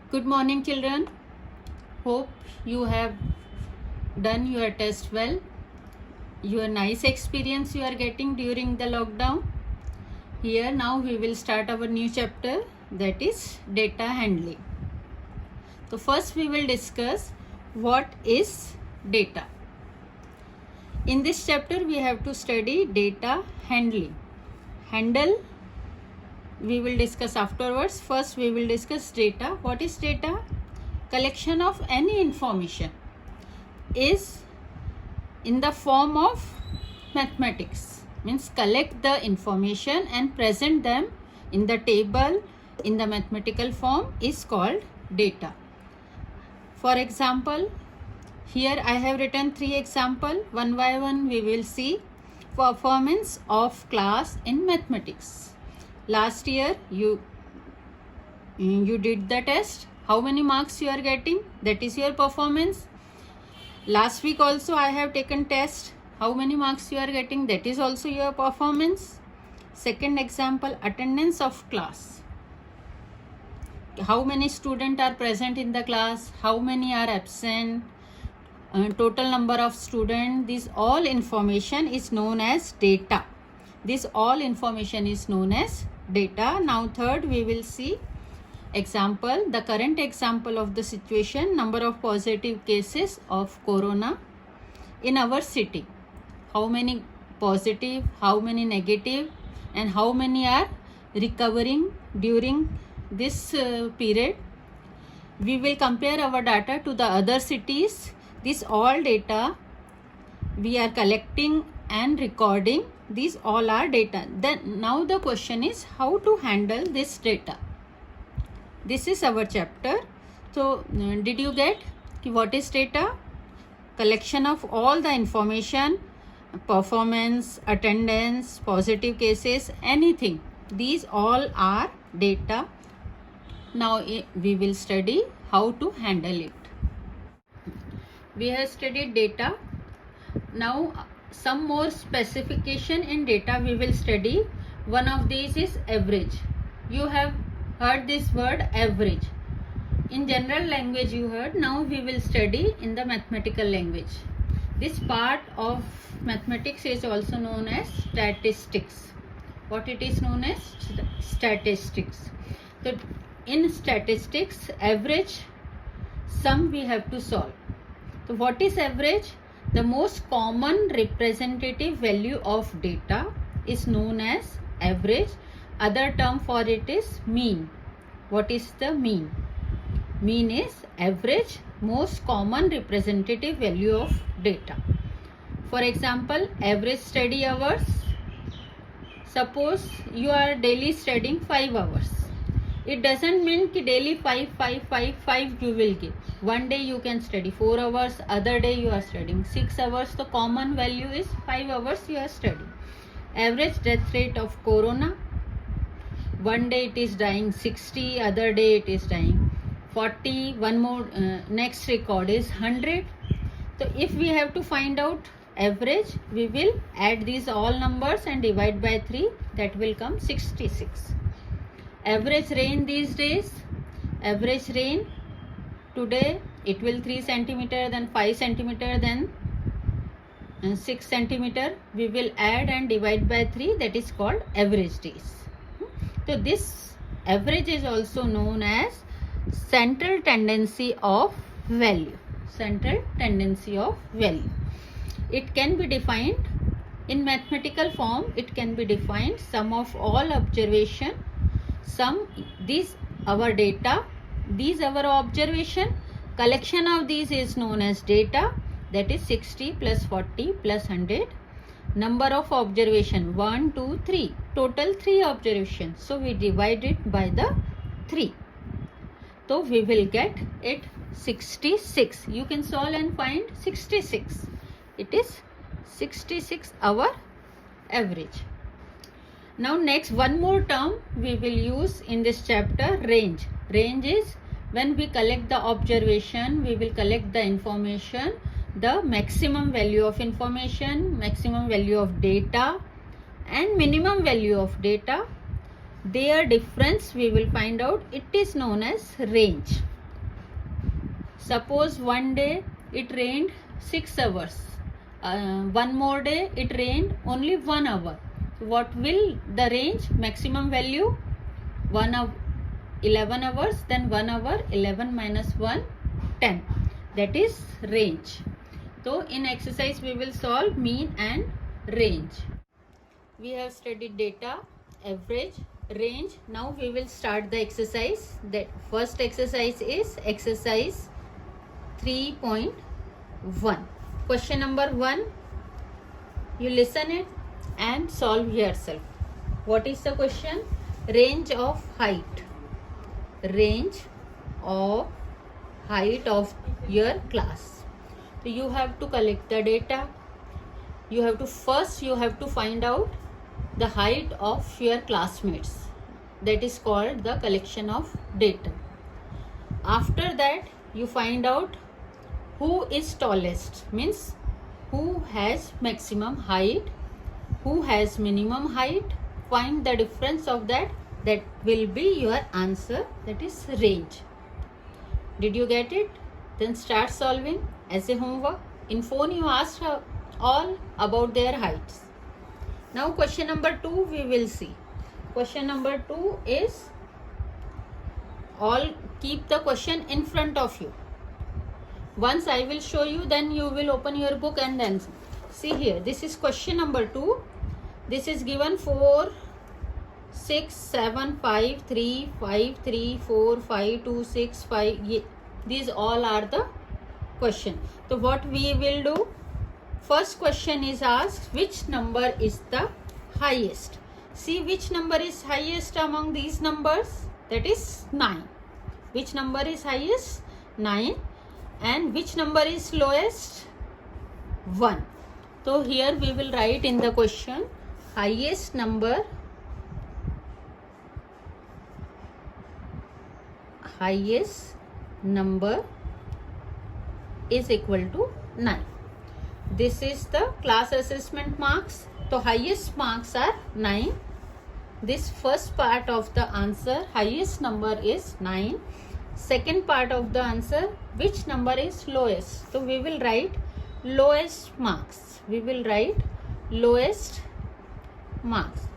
Good morning, children. Hope you have done your test well. Your nice experience you are getting during the lockdown. Here now we will start our new chapter, that is data handling. So first we will discuss what is data. In this chapter we have to study data handling. Handle we will discuss afterwards. First we will discuss data. What is data? Collection of any information is in the form of mathematics, means collect the information and present them in the table in the mathematical form is called data. For example, here I have written 3 examples. One by one we will see. Performance of class in mathematics. Last year you did the test. How many marks you are getting? That is your performance. Last week also I have taken test. How many marks you are getting? That is also your performance. Second example, attendance of class. How many students are present in the class? How many are absent? Total number of students. This all information is known as data. This all information is known as data. Now third we will see example, the current example of the situation, number of positive cases of corona in our city. How many positive, how many negative, and how many are recovering during this period. We will compare our data to the other cities. This all data we are collecting and recording. These all are data. Then now the question is how to handle this data. This is our chapter. So did you get what is data? Collection of all the information, performance, attendance, positive cases, anything. These all are data. Now we will study how to handle it. We have studied data. Now some more specification in data we will study. One of these is average. You have heard this word average. In general language you heard. Now we will study in the mathematical language. This part of mathematics is also known as statistics. What it is known as? Statistics. So in statistics, average sum we have to solve. So what is average? The most common representative value of data is known as average. Other term for it is mean. What is the mean? Mean is average, most common representative value of data. For example, average study hours. Suppose you are daily studying 5 hours. It doesn't mean कि daily 5 you will get. One day you can study 4 hours, other day you are studying 6 hours. The common value is 5 hours you are studying. Average death rate of corona. One day it is dying 60, other day it is dying 40. One more next record is 100. So if we have to find out average, we will add these all numbers and divide by 3. That will come 66. Average rain these days. Average rain today it will 3 centimeter, then 5 centimeter, then 6 centimeter. We will add and divide by 3. That is called average days. So this average is also known as central tendency of value. Central tendency of value. It can be defined in mathematical form. It can be defined sum of all observation. These our data, these our observation. Collection of these is known as data. That is 60 plus 40 plus 100. Number of observation 1, 2, 3. Total 3 observations. So we divide it by the 3. So we will get it 66. You can solve and find 66. It is 66 our average. Now next one more term we will use in this chapter, range. Range is when we collect the observation, we will collect the information, the maximum value of information, maximum value of data and minimum value of data. Their difference we will find out. It is known as range. Suppose one day it rained 6 hours. One more day it rained only 1 hour. What will the range? Maximum value 1 hour 11 hours, then 1 hour 11 minus 1 10. That is range. So in exercise we will solve mean and range. We have studied data, average, range. Now we will start the exercise. That first exercise is exercise 3.1. Question number 1. You listen it and solve yourself. What is the question? Range of height. Range of height of your class. So you have to collect the data. You have to find out the height of your classmates. That is called the collection of data. After that you find out who is tallest, means who has maximum height, who has minimum height. Find the difference of that. That will be your answer. That is range. Did you get it? Then start solving as a homework. In phone you asked all about their heights. Now question number 2 we will see. Question number 2 is, all keep the question in front of you. Once I will show you, then you will open your book and then see here. This is question number 2. This is given 4, 6, 7, 5, 3, 5, 3, 4, 5, 2, 6, 5. These all are the question. So what we will do? First question is asked, which number is the highest? See which number is highest among these numbers? That is 9. Which number is highest? 9. And which number is lowest? 1. So here we will write in the question, highest number is equal to 9. This is the class assessment marks. So highest marks are 9. This first part of the answer, highest number is 9. Second part of the answer, which number is lowest? So we will write lowest marks. We will write lowest marks.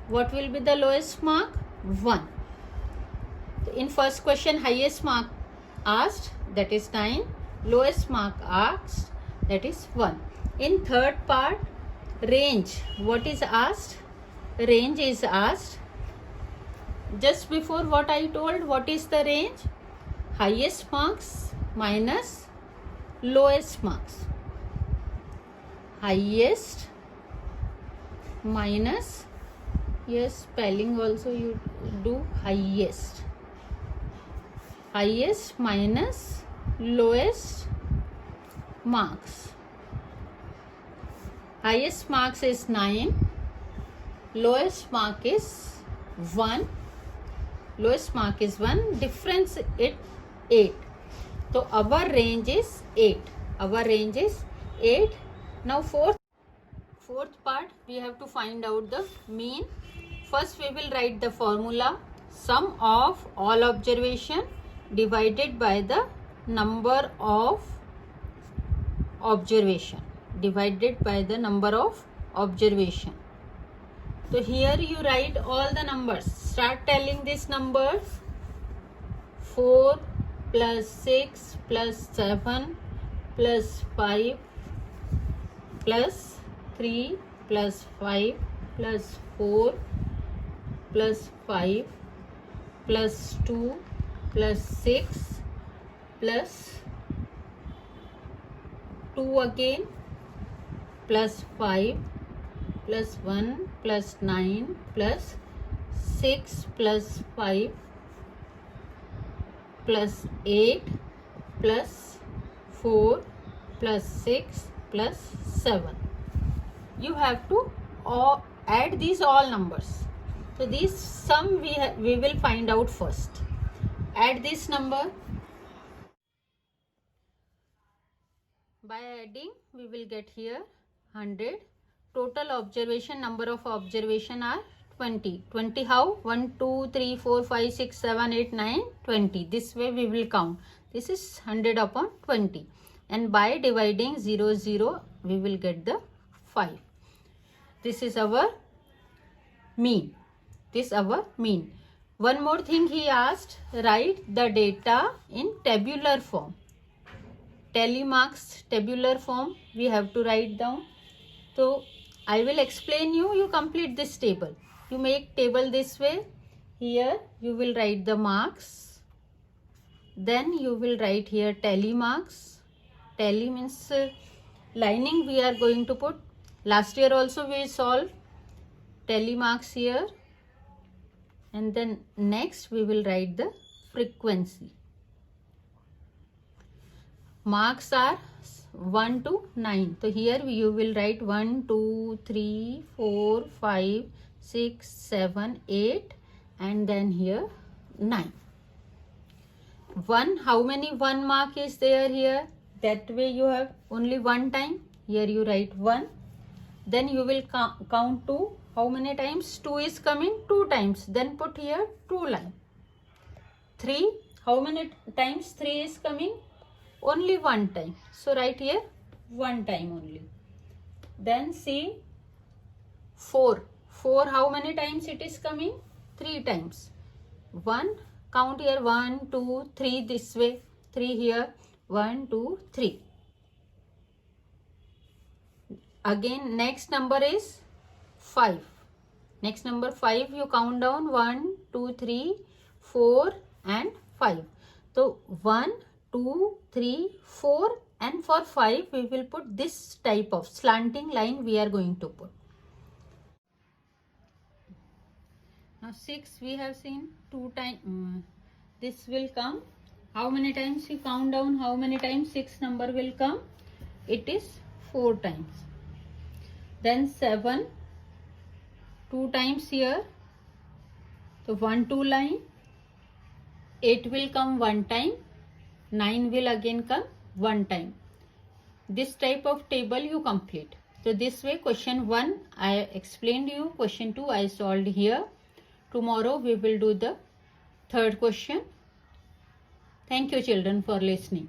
What will be the lowest mark? 1. In first question, highest mark asked, that is 9. Lowest mark asked, that is 1. In third part, range. What is asked? Range is asked. Just before what I told, what is the range? Highest marks minus lowest marks. Highest minus, yes, spelling also you do highest. Highest minus lowest marks. Highest marks is 9. Lowest mark is 1. Lowest mark is 1. Difference it 8. So our range is 8. Our range is 8. Now fourth part, we have to find out the mean. First we will write the formula. Sum of all observation divided by the number of observation. Divided by the number of observation. So here you write all the numbers. Start telling these numbers. 4 plus 6 plus 7 plus 5 plus 3 plus 5 plus 4 plus 5 plus 2 plus 6 plus 2 again plus 5 plus 1 plus 9 plus 6 plus 5 plus 8 plus 4 plus 6 plus 7. You have to add these all numbers. So this sum we will find out first. Add this number. By adding we will get here 100. Total observation, number of observation are 20. 20 how? 1, 2, 3, 4, 5, 6, 7, 8, 9, 20. This way we will count. This is 100 upon 20. And by dividing 0, 0, we will get the 5. This is our mean. This is our mean. One more thing he asked, write the data in tabular form. Tally marks tabular form we have to write down. So I will explain you complete this table. You make table this way. Here you will write the marks. Then you will write here tally marks. Tally means lining we are going to put. Last year also we solved tally marks here. And then next we will write the frequency. Marks are 1 to 9. So here you will write 1, 2, 3, 4, 5, 6, 7, 8 and then here 9. 1, how many 1 mark is there here? That way you have only one time. Here you write 1. Then you will count 2. How many times? 2 is coming 2 times. Then put here 2 line. 3, how many times 3 is coming? Only one time. So write here one time only. Then see 4. 4, how many times it is coming? 3 times. 1, count here 1, 2, 3 this way. 3 here. 1, 2, 3. Again next number is 5. Next number 5 you count down 1, 2, 3, 4 and 5. So 1, 2, 3, 4 and for 5 we will put this type of slanting line we are going to put. Now 6 we have seen 2 times. This will come. How many times you count down? How many times 6 number will come? It is 4 times. Then 7. 2 times here. So 1, 2 line. 8 will come 1 time. 9 will again come 1 time. This type of table you complete. So this way question 1 I explained you. Question 2 I solved here. Tomorrow we will do the third question. Thank you children for listening.